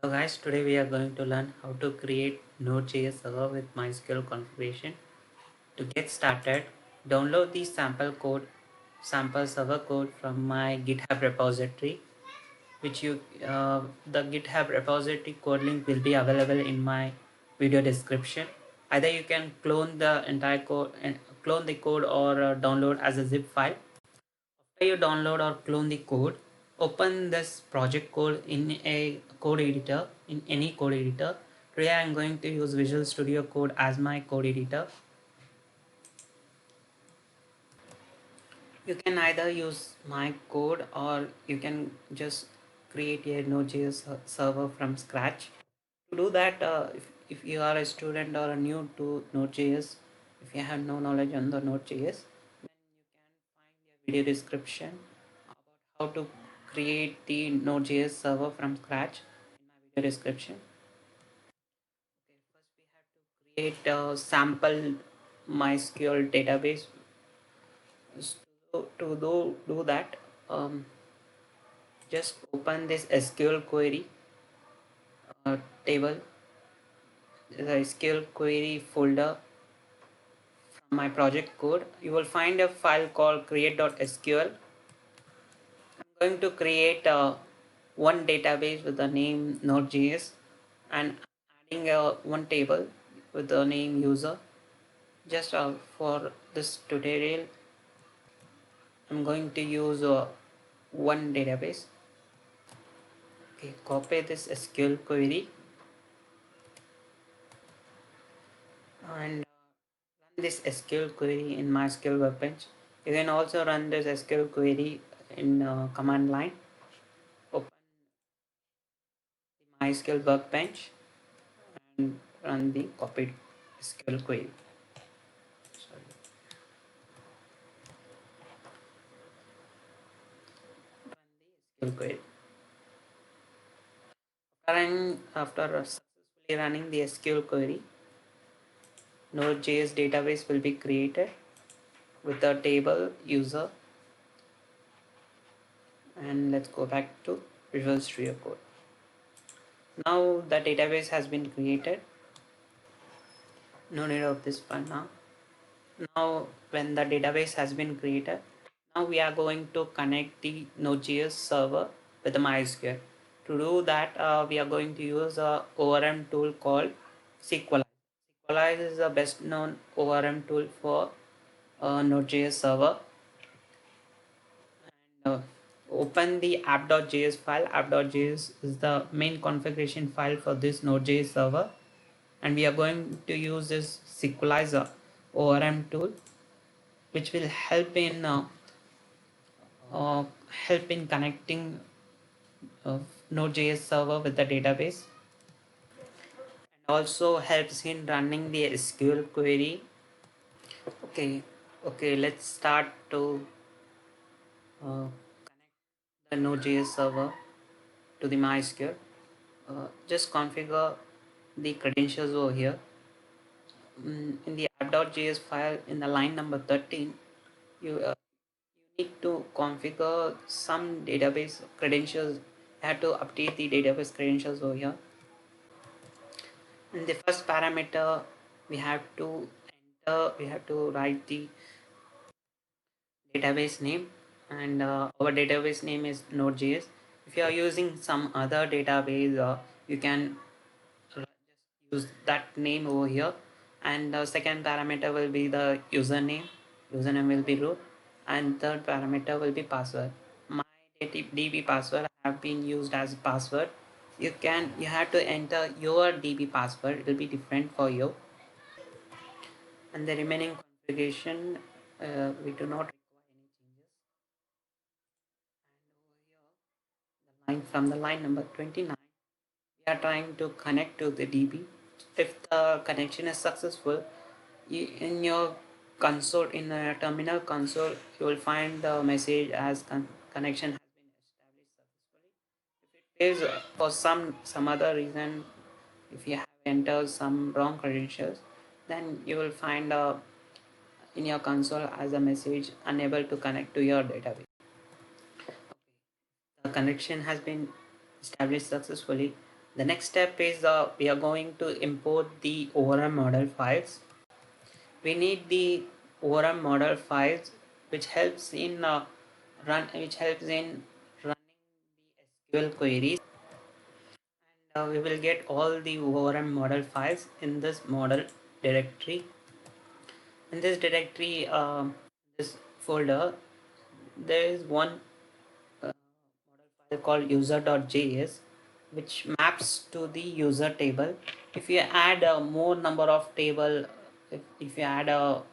Hello guys, today we are going to learn how to create Node.js server with MySQL configuration. To get started, download the sample server code from my GitHub repository, the GitHub repository code link will be available in my video description. Either you can clone the entire code and clone the code or download as a zip file. After you download or clone the code, open this project code in a code editor, in any code editor. Today I am going to use Visual Studio Code as my code editor. You can either use my code or you can just create a Node.js server from scratch. To do that, if you are a student or a new to Node.js, if you have no knowledge on the Node.js, then you can find a video description about how to create the Node.js server from scratch in my video description. Okay, first we have to create a sample MySQL database. To do that, just open this SQL query table, the SQL query folder from my project code. You will find a file called create.sql. I'm going to create one database with the name Node.js and adding one table with the name user. Just for this tutorial, I'm going to use one database. Okay, copy this SQL query and run this SQL query in MySQL workbench. You can also run this SQL query in command line. Open the MySQL workbench and run the copied SQL query. Sorry. Run the SQL query. After successfully running the SQL query, Node.js database will be created with the table user. And let's go back to Visual Studio Code. Now the database has been created. No need of this for now. Now when the database has been created, now we are going to connect the Node.js server with the MySQL. To do that, we are going to use a ORM tool called Sequelize. Sequelize is the best known ORM tool for Node.js server. And open the app.js file. App.js is the main configuration file for this Node.js server, and we are going to use this Sequelizer ORM tool, which will help in connecting Node.js server with the database, and also helps in running the SQL query. Okay, let's start to connect the Node.js server to the MySQL. Just configure the credentials over here. In the app.js file, in the line number 13, you need to configure some database credentials. You have to update the database credentials over here. In the first parameter, we have to write the database name, and our database name is Node.js. If you are using some other database, you can just use that name over here. And the second parameter will be the username will be root, and third parameter will be password. My DB password have been used as password. You have to enter your DB password. It will be different for you. And the remaining configuration, we do not require any changes. And over here, from the line number 29, we are trying to connect to the DB. If the connection is successful, in your console, in a terminal console, you will find the message as connection has been established successfully. If it is for some other reason, if you have entered some wrong credentials, then you will find in your console as a message unable to connect to your database. Okay. The connection has been established successfully. The next step is we are going to import the ORM model files. We need the ORM model files, which helps in running the SQL queries. And we will get all the ORM model files in this model directory. In this directory, this folder, there is one model file called user.js, which maps to the user table. If you add a more number of table, if you add for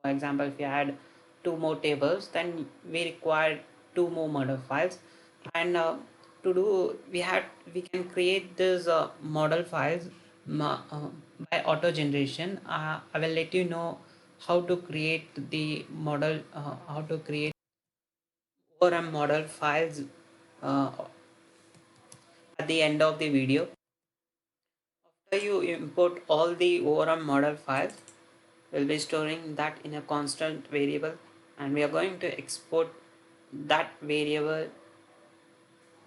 example, if you add two more tables, then we require two more model files. And to do, we can create this model files by auto generation. I will let you know how to create the model, how to create ORM model files uh, at the end of the video. After you import all the ORM model files, we'll be storing that in a constant variable, and we are going to export that variable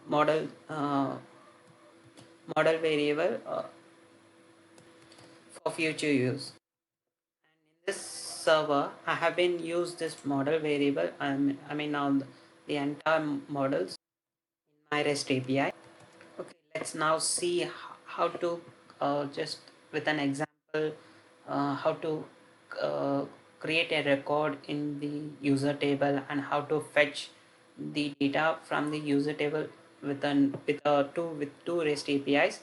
model variable for future use. And in this server, I have been used this model variable. I mean now the entire models in my REST API. Okay, let's now see how to just with an example how to uh, create a record in the user table and how to fetch the data from the user table with two REST APIs.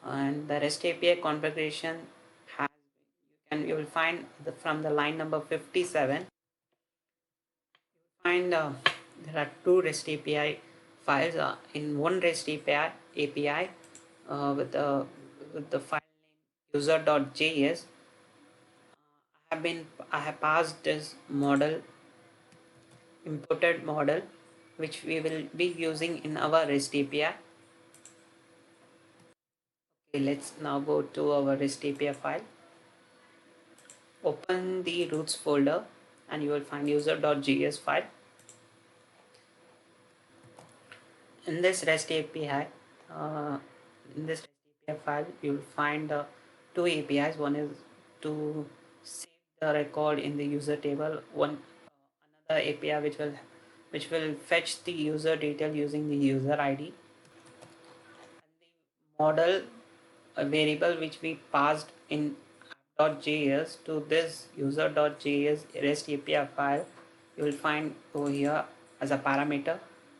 And the REST API configuration has you will find from the line number 57. And there are two REST API files in one REST API with the file name user.js. I have passed this model, imported model, which we will be using in our REST API. Okay, let's now go to our REST API file. Open the roots folder and you will find user.js file. In this REST API, in this REST API file, you will find two APIs. One is to save the record in the user table. Another API which will fetch the user detail using the user ID. And the model variable which we passed in app.js to this user.js REST API file, you will find over here as a parameter.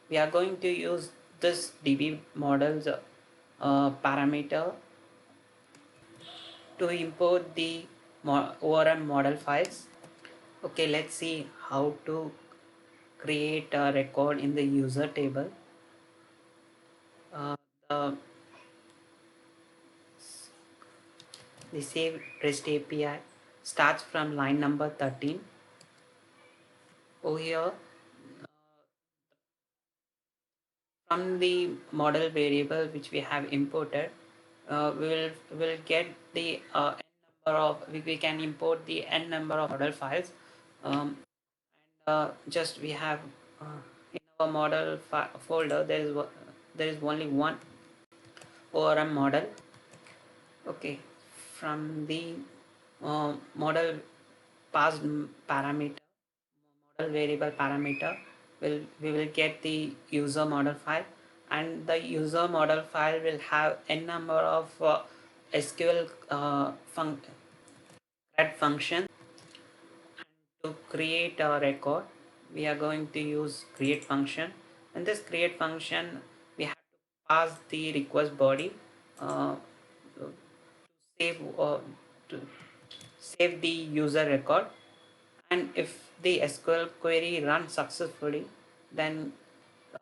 We are going to use this DB models parameter to import the ORM model files. Okay, let's see how to create a record in the user table. The save REST API starts from line number 13. Over here, from the model variable which we have imported, we will get the n number of we can import the n number of model files. And just we have in our model folder there is only one ORM model. Okay, from the model passed parameter, model variable parameter, we will get the user model file, and the user model file will have n number of SQL CRUD function. To create a record, we are going to use create function. In this create function, we have to pass the request body uh, to save to save the user record. And if the SQL query runs successfully, then you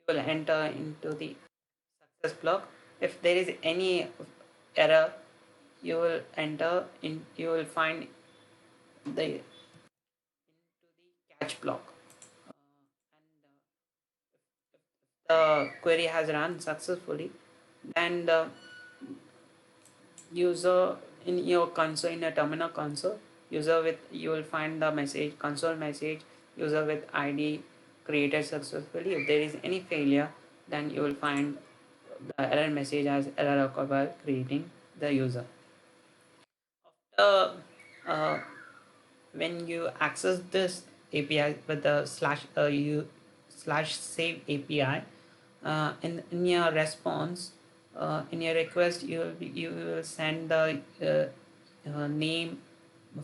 will enter into the success block. If there is any error, you will find the catch block. And the query has run successfully, then the user in your console, in a terminal console, you will find the message, console message, user with ID created successfully. If there is any failure, then you will find the error message as error occurred while creating the user. Uh, when you access this API with the slash save API, in your response, in your request, you will send the name,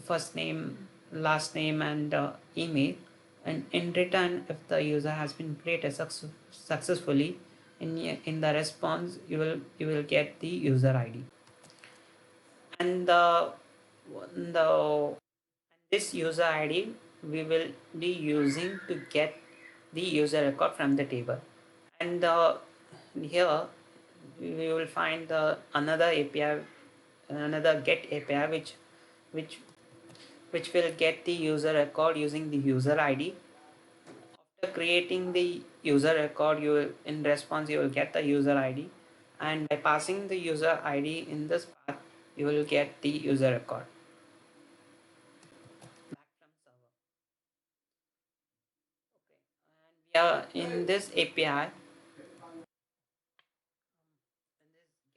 first name, last name, and email. And in return, if the user has been created successfully, in the response, you will get the user ID. And the this user ID we will be using to get the user record from the table. And here we will find the another API, another get API, which which will get the user record using the user ID. After creating the user record, you will, in response, you will get the user ID, and by passing the user ID in this path, you will get the user record back from server. Okay, and in this API,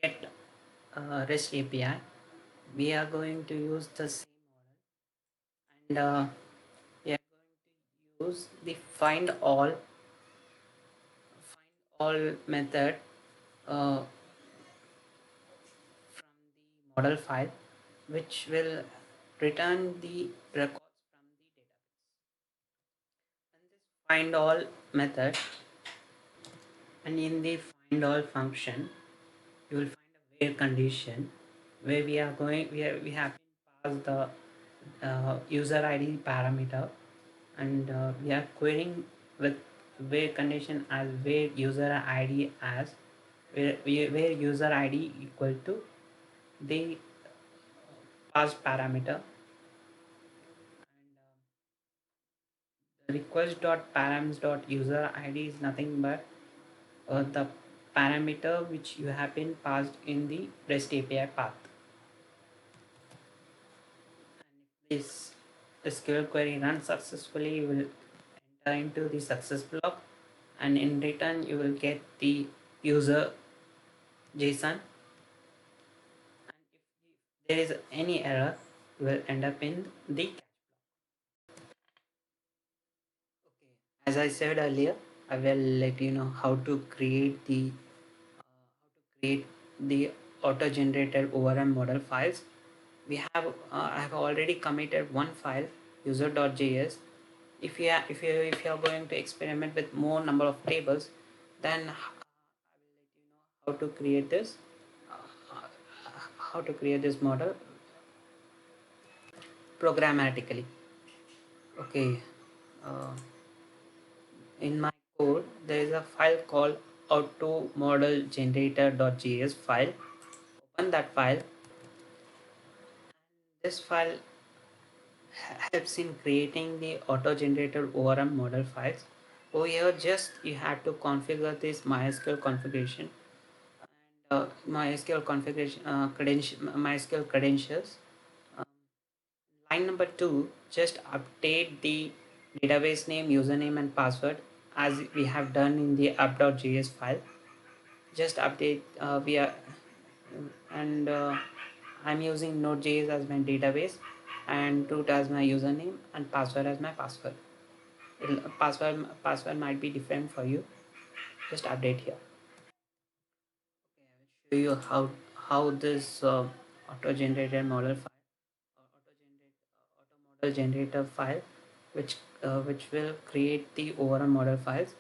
get REST API, we are going to use the same model, and we are going to use the find all method uh, from the model file, which will return the records from the database. And this find all method, and in the find all function, you will find a where condition where we are going we have been passed the user ID parameter, and we are querying with where condition as where user ID as where user ID equal to the passed parameter. And the request dot params dot user ID is nothing but the parameter which you have been passed in the REST API path. And if this SQL query runs successfully, you will enter into the success block, and in return you will get the user JSON. And if there is any error, you will end up in the catch block. Okay, as I said earlier, I will let you know how to create the auto-generated ORM model files. I have already committed one file, user.js. If you are going to experiment with more number of tables, then I will let you know how to create this model programmatically. Okay, uh, in my code there is a file called automodelgenerator.js file. Open that file. This file helps in creating the auto-generated ORM model files. Over here, just you have to configure this MySQL configuration, and MySQL configuration MySQL credentials. Um, Line number 2, just update the database name, username, and password as we have done in the app.js file. Just update and I'm using Node.js as my database, and root as my username, and password as my password. Password might be different for you. Just update here. Okay, I will show you how this auto-generated model file or auto model generator file, which will create the overall model files.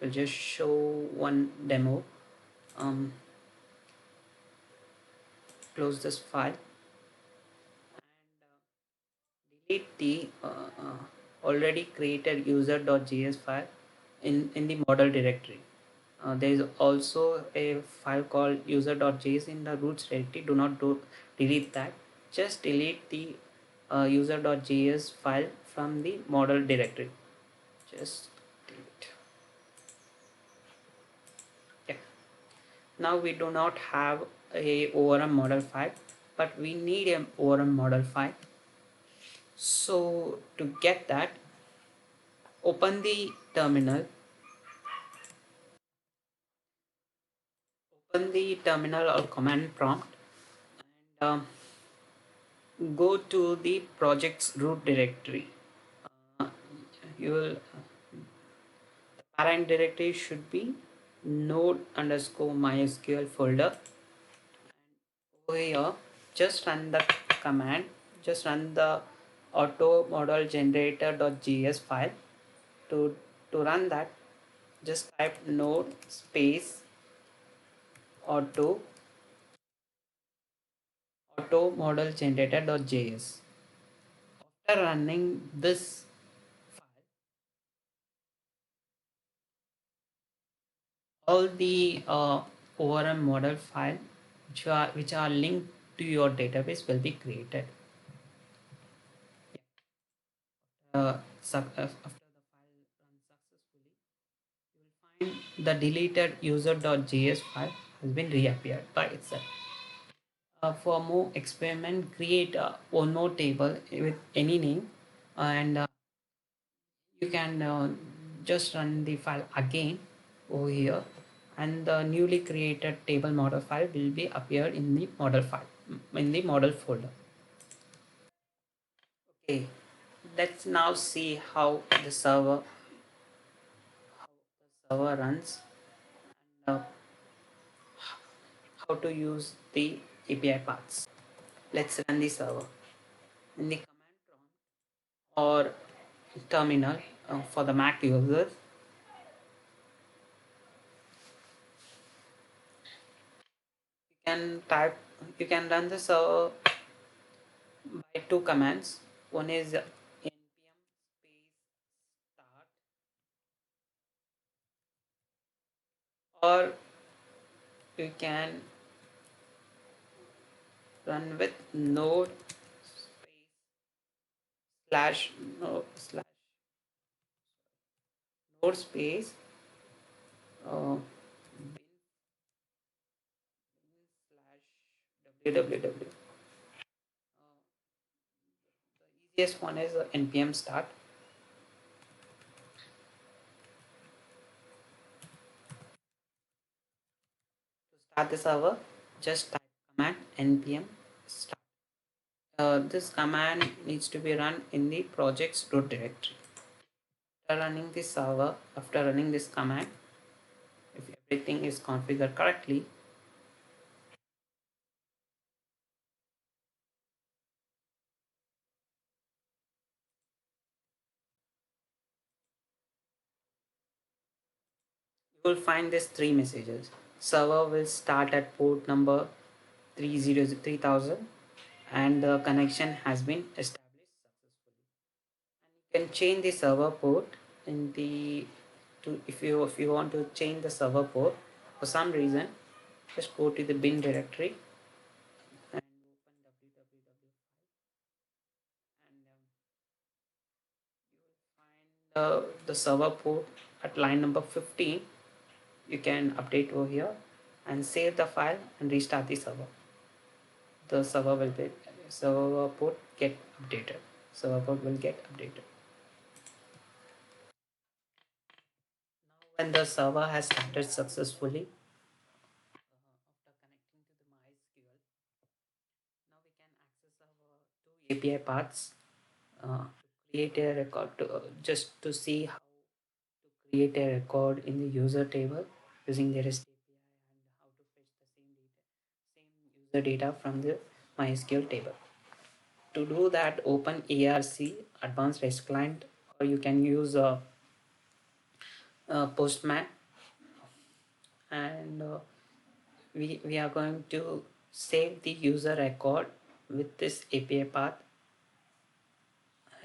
We'll just show one demo. um, Close this file, and delete the already created user.js file in the model directory. There is also a file called user.js in the roots directory. Do not delete that. Just delete the user.js file from the model directory. Just delete. Yeah. Now we do not have a ORM model file, but we need an ORM model file. So to get that, open the terminal. Open the terminal or command prompt and go to the project's root directory. Uh, you will parent directory should be node underscore mysql folder. Over here, just run the command. Just run the auto model generator.js file. To run that, just type node space auto model generator.js. After running this file, all the ORM model file which are linked to your database will be created. After the file runs successfully, you will find the deleted user.js file has been reappeared by itself. For more experiment, create one more table with any name, and you can just run the file again over here, and the newly created table model file will be appear in the model file in the model folder. Okay, let's now see how the server runs, and how to use the API paths. Let's run the server in the command prompt or terminal. For the Mac users, can type you can run the server by two commands. One is npm space start, or you can run with node space slash no, slash node space bin slash www. The easiest one is npm start. To start the server, just type command npm start. This command needs to be run in the project's root directory. After running this command, if everything is configured correctly, you will find these three messages. Server will start at port number 3000 and the connection has been established successfully. And you can change the server port in the to if you want to change the server port for some reason, just go to the bin directory and open www and you will find the server port at line number 15. You can update over here and save the file and restart the server. The server port get updated. Server port will get updated. Now when the server has started successfully, after connecting to the MySQL, now we can access our two API paths to create a record just to see how to create a record in the user table using the REST API, and how to fetch the same user data from the MySQL table. To do that, open ARC Advanced REST Client, or you can use Postman, and we are going to save the user record with this API path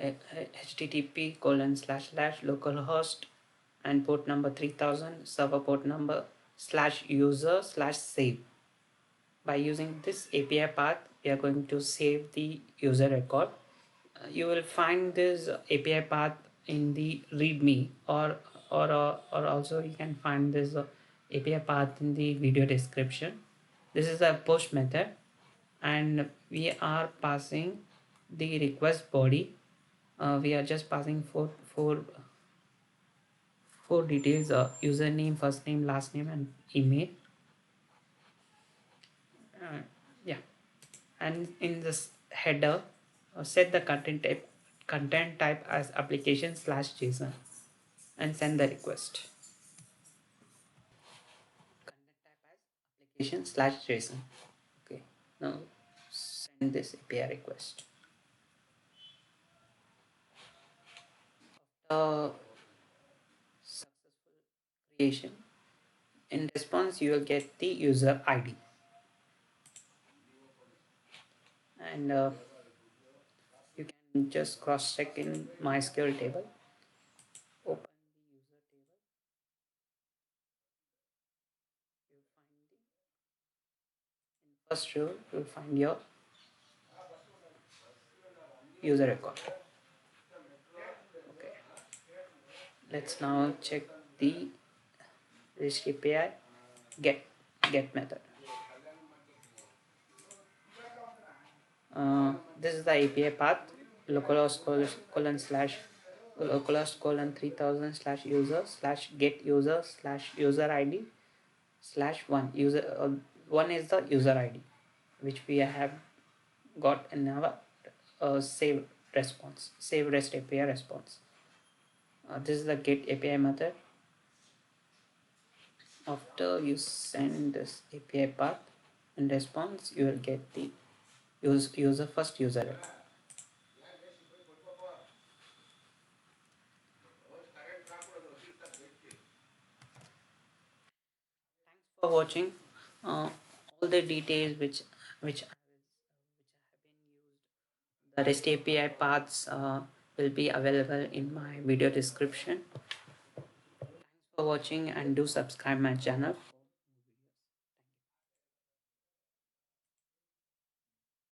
http://localhost and port number 3000 server port number /user/save. By using this API path, we are going to save the user record. You will find this API path in the README, or also you can find this API path in the video description. This is a post method, and we are passing the request body. We are just passing four details: username, first name, last name, and email. And in this header, set the content type as application/json and send the request. Content type as application/json. Okay, now send this API request. Successful creation, in response you will get the user ID, and you can just cross check in MySQL table. Open the user table, you'll find the in first row you'll find your user record. Okay, let's now check the REST API get method. This is the API path, localhost colon slash localhost colon 3000 slash user slash get user slash user ID slash one user. One is the user ID which we have got in our save REST API response. This is the get API method. After you send this API path, in response you will get the user first user. Thanks for watching. All the details which have been used, the REST API paths will be available in my video description. Thanks for watching and do subscribe my channel.